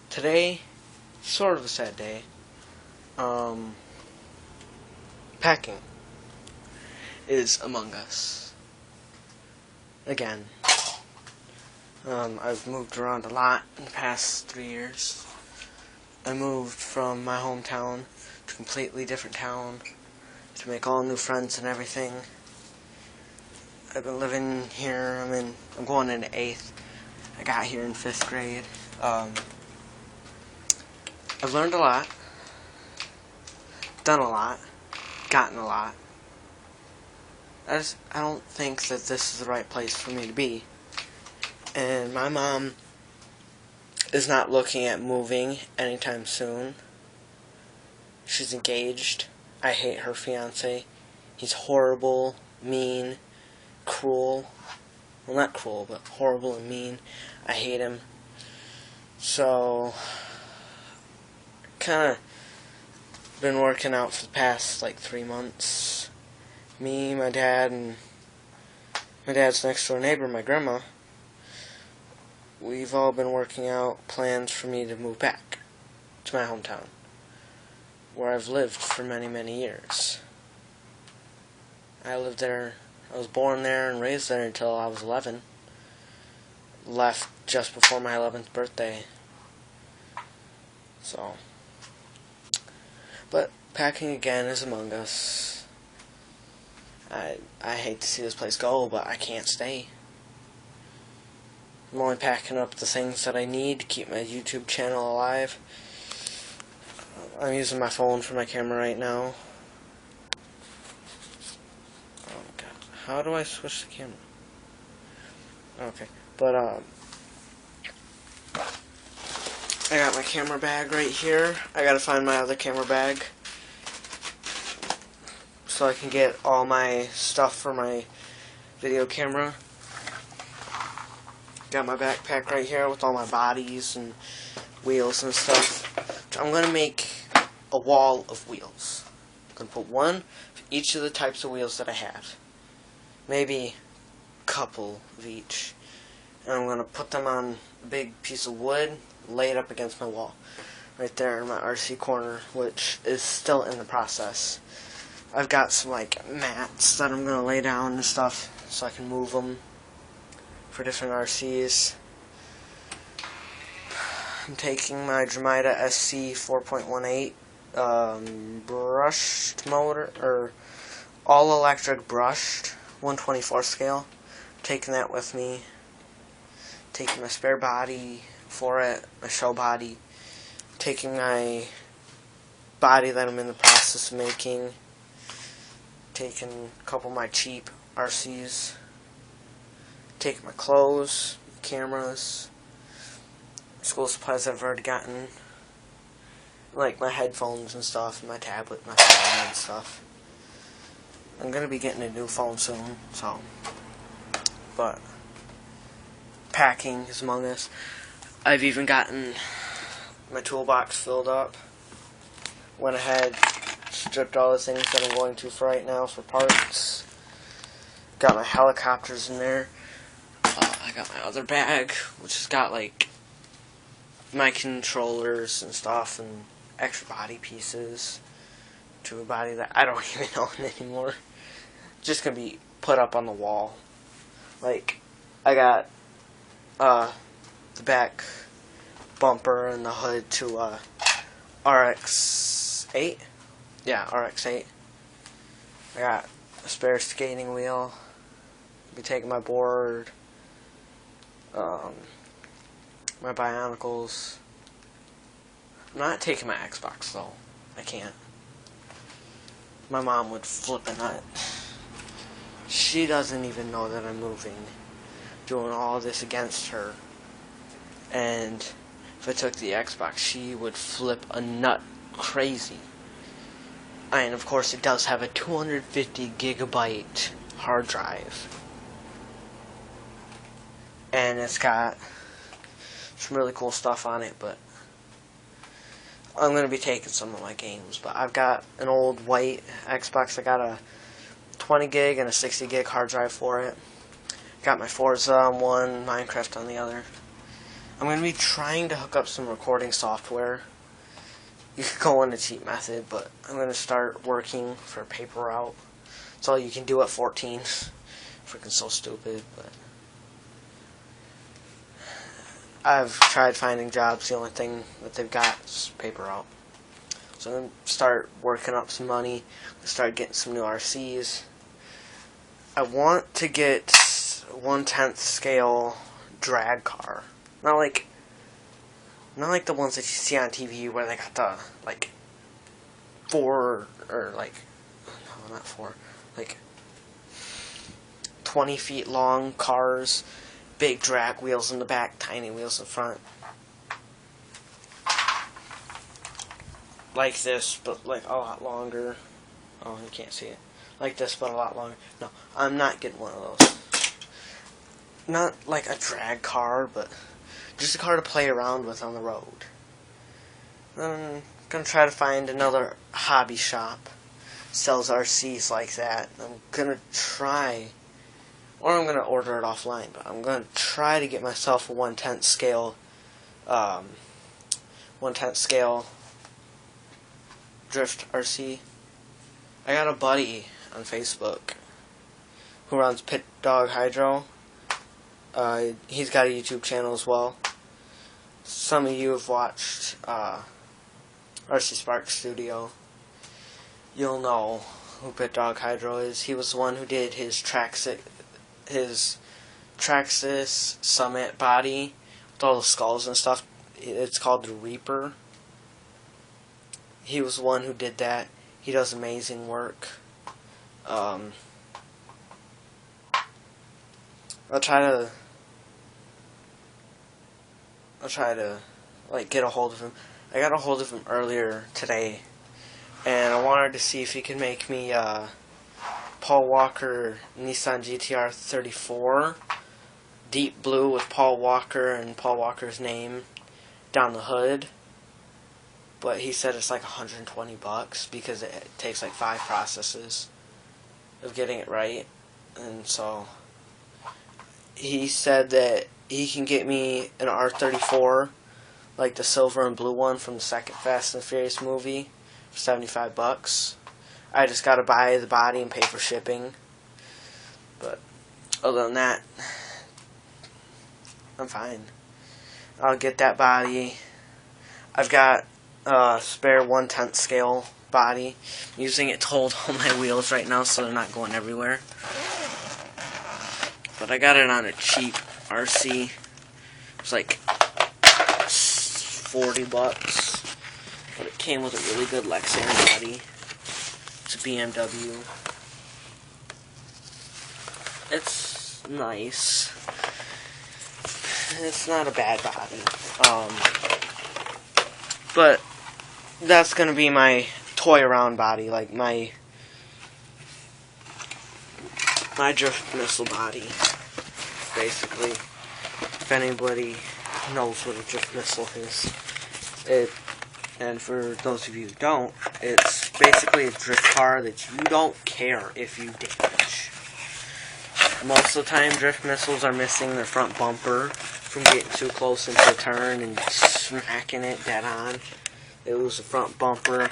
Today, sort of a sad day. Packing is among us. Again. I've moved around a lot in the past 3 years. I moved from my hometown to a completely different town to make all new friends and everything. I've been living here, I'm going into 8th. I got here in 5th grade. I've learned a lot, done a lot, gotten a lot. I don't think that this is the right place for me to be. And my mom is not looking at moving anytime soon. She's engaged. I hate her fiance. He's horrible, mean, cruel. Well, not cruel, but horrible and mean. I hate him. So, kind of been working out for the past 3 months. Me, my dad, and my dad's next door neighbor, my grandma. We've all been working out plans for me to move back to my hometown, where I've lived for many, many years. I lived there, I was born there and raised there until I was 11. Left just before my 11th birthday. So, but packing again is among us. I hate to see this place go, but I can't stay. I'm only packing up the things that I need to keep my YouTube channel alive. I'm using my phone for my camera right now. Oh god, how do I switch the camera? Okay, but I got my camera bag right here. I gotta find my other camera bag so I can get all my stuff for my video camera. Got my backpack right here with all my bodies and wheels and stuff. I'm going to make a wall of wheels. I'm going to put one for each of the types of wheels that I have. Maybe a couple of each. And I'm going to put them on a big piece of wood, lay it up against my wall. Right there in my RC corner, which is still in the process. I've got some mats that I'm going to lay down and stuff so I can move them for different RCs. I'm taking my Dremita SC 4.18 brushed motor, or all electric brushed 1/24 scale. Taking that with me. Taking my spare body for it, my show body. Taking my body that I'm in the process of making. Taking a couple of my cheap RCs. Taking my clothes, cameras, school supplies I've already gotten, like my headphones and stuff, and my tablet, my phone and stuff. I'm going to be getting a new phone soon, so, but packing is among us. I've even gotten my toolbox filled up. Went ahead, stripped all the things that I'm going to for right now for parts. Got my helicopters in there. I got my other bag, which has got my controllers and stuff and extra body pieces to a body that I don't even own anymore. Just gonna be put up on the wall. I got the back bumper and the hood to RX-8. Yeah, RX-8. I got a spare skating wheel. I'll be taking my board. My Bionicles. I'm not taking my Xbox though. I can't. My mom would flip a nut. She doesn't even know that I'm moving. Doing all this against her. And if I took the Xbox, she would flip a nut crazy. And of course it does have a 250 gigabyte hard drive. And it's got some really cool stuff on it, but I'm going to be taking some of my games. But I've got an old white Xbox. I got a 20 gig and a 60 gig hard drive for it. Got my Forza on one, Minecraft on the other. I'm going to be trying to hook up some recording software. You could go on a cheat method, but I'm going to start working for Paper Route. That's all you can do at 14. Freaking so stupid, but I've tried finding jobs. The only thing that they've got is Paper Route. So I'm going to start working up some money, start getting some new RCs. I want to get 1/10 scale drag car. Not like the ones that you see on TV where they got the, like, 20 feet long cars, big drag wheels in the back, tiny wheels in front. Like this, but like a lot longer. Oh, you can't see it. Like this, but a lot longer. No, I'm not getting one of those. Not like a drag car, but just a car to play around with on the road. I'm gonna try to find another hobby shop sells RCs like that. I'm gonna try, or I'm gonna order it offline, but I'm gonna try to get myself a 1/10 scale 1/10 scale drift RC. I got a buddy on Facebook who runs Pit Dog Hydro. He's got a YouTube channel as well. Some of you have watched RC Sparks Studio. You'll know who Pit Dog Hydro is. He was the one who did his Traxxas Summit body with all the skulls and stuff. It's called the Reaper. He was the one who did that. He does amazing work. I'll try to like get a hold of him. I got a hold of him earlier today, and I wanted to see if he could make me Paul Walker Nissan GTR 34 deep blue with Paul Walker and Paul Walker's name down the hood. But he said it's like $120 because it takes like 5 processes of getting it right. And so he said that he can get me an R34, like the silver and blue one from the second Fast and Furious movie, for $75. I just gotta buy the body and pay for shipping. But other than that, I'm fine. I'll get that body. I've got a spare 1/10 scale body. I'm using it to hold all my wheels right now so they're not going everywhere. But I got it on a cheap RC. It's like $40, but it came with a really good Lexan body. It's a BMW. It's nice. It's not a bad body. But that's gonna be my toy around body, like my drift missile body, basically. If anybody knows what a drift missile is, and for those of you who don't, it's basically a drift car that you don't care if you damage. Most of the time, drift missiles are missing their front bumper from getting too close into a turn and smacking it dead on. They lose the front bumper.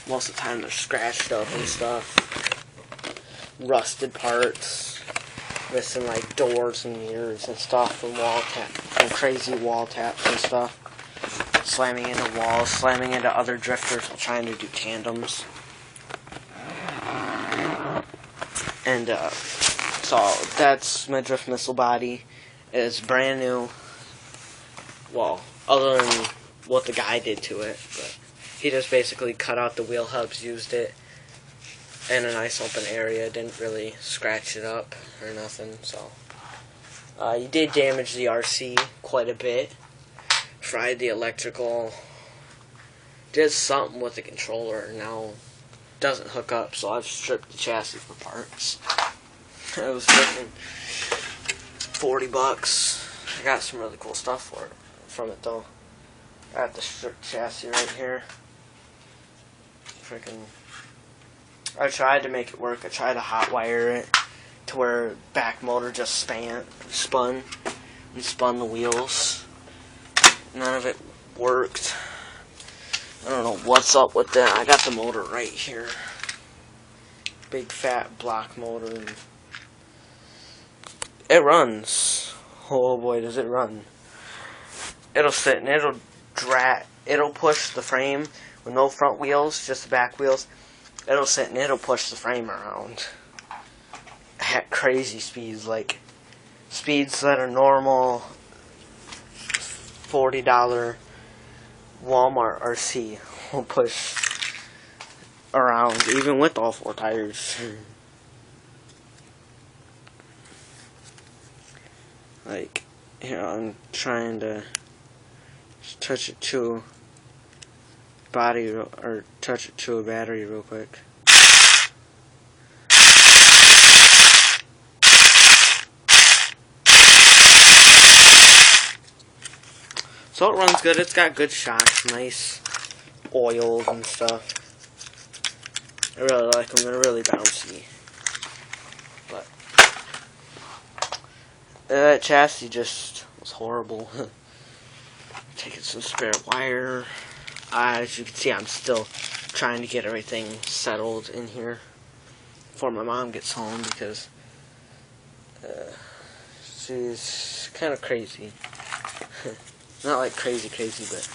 Most of the time, they're scratched up and stuff. Rusted parts, missing like doors and mirrors and stuff from crazy wall taps and stuff. Slamming into walls, slamming into other drifters while trying to do tandems. And so that's my drift missile body. It's brand new. Well, other than what the guy did to it, but he just basically cut out the wheel hubs, used it in a nice open area, didn't really scratch it up or nothing. So he did damage the RC quite a bit, fried the electrical, did something with the controller. Now doesn't hook up, so I've stripped the chassis for parts. It was freaking $40. I got some really cool stuff from it though. I got the stripped chassis right here. Freaking, I tried to make it work. I tried to hotwire it to where back motor just spun and spun the wheels. none of it worked. I don't know what's up with that. I got the motor right here. Big fat block motor. It runs. Oh boy, does it run. It'll sit and it'll push the frame with no front wheels, just the back wheels. It'll sit and it'll push the frame around at crazy speeds, like speeds that are normal $40 Walmart RC will push around, even with all 4 tires. Like, here, I'm trying to touch it to body, or touch it to a battery real quick. So it runs good. It's got good shocks, nice oils and stuff. I really like them. They're really bouncy. But that chassis just was horrible. Taking some spare wire. As you can see, I'm still trying to get everything settled in here before my mom gets home, because she's kind of crazy. Not like crazy, but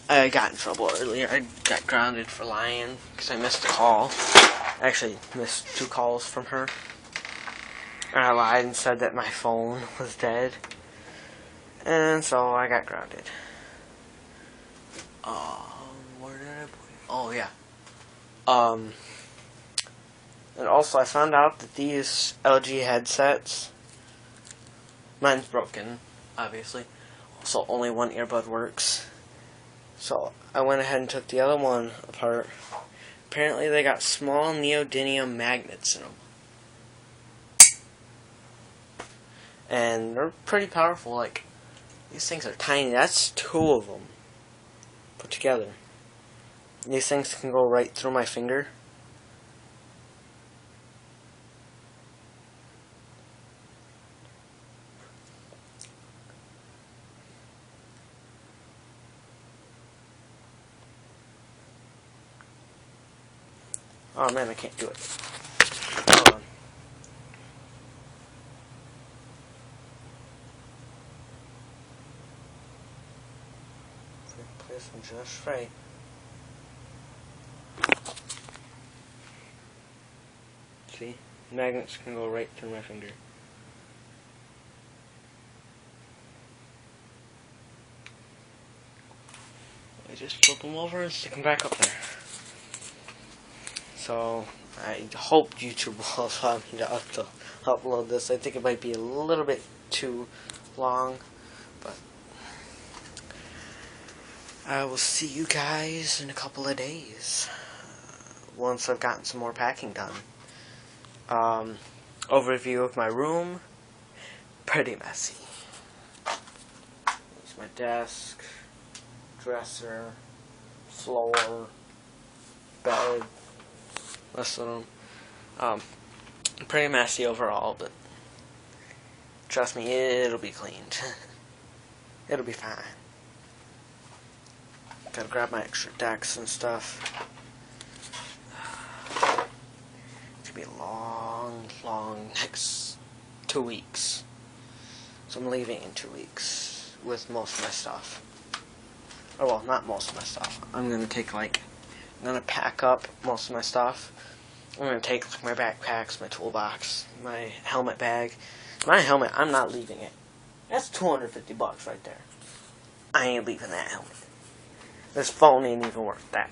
I got in trouble earlier. I got grounded for lying because I missed a call. Actually, missed 2 calls from her. And I lied and said that my phone was dead. And so I got grounded. Where did I put it? Oh, yeah. And also I found out that these LG headsets, mine's broken, obviously. So only one earbud works. So I went ahead and took the other one apart. Apparently they got small neodymium magnets in them. And they're pretty powerful. Like, these things are tiny. That's 2 of them put together. These things can go right through my finger. Oh man, I can't do it. Hold on. Place them just right. See? Magnets can go right through my finger. I just flip them over and stick them back up there. So, I hope YouTube will allow me to upload this. I think it might be a little bit too long, but I will see you guys in a couple of days once I've gotten some more packing done. Overview of my room, pretty messy. There's my desk, dresser, floor, bed, rest of them. Pretty messy overall, but trust me, it'll be cleaned. It'll be fine. Gotta grab my extra decks and stuff. It's gonna be a long next 2 weeks. So I'm leaving in 2 weeks with most of my stuff. Oh well, not most of my stuff. I'm gonna pack up most of my stuff. I'm gonna take like my backpacks, my toolbox, my helmet bag. My helmet, I'm not leaving it. That's $250 right there. I ain't leaving that helmet. This phone ain't even worth that.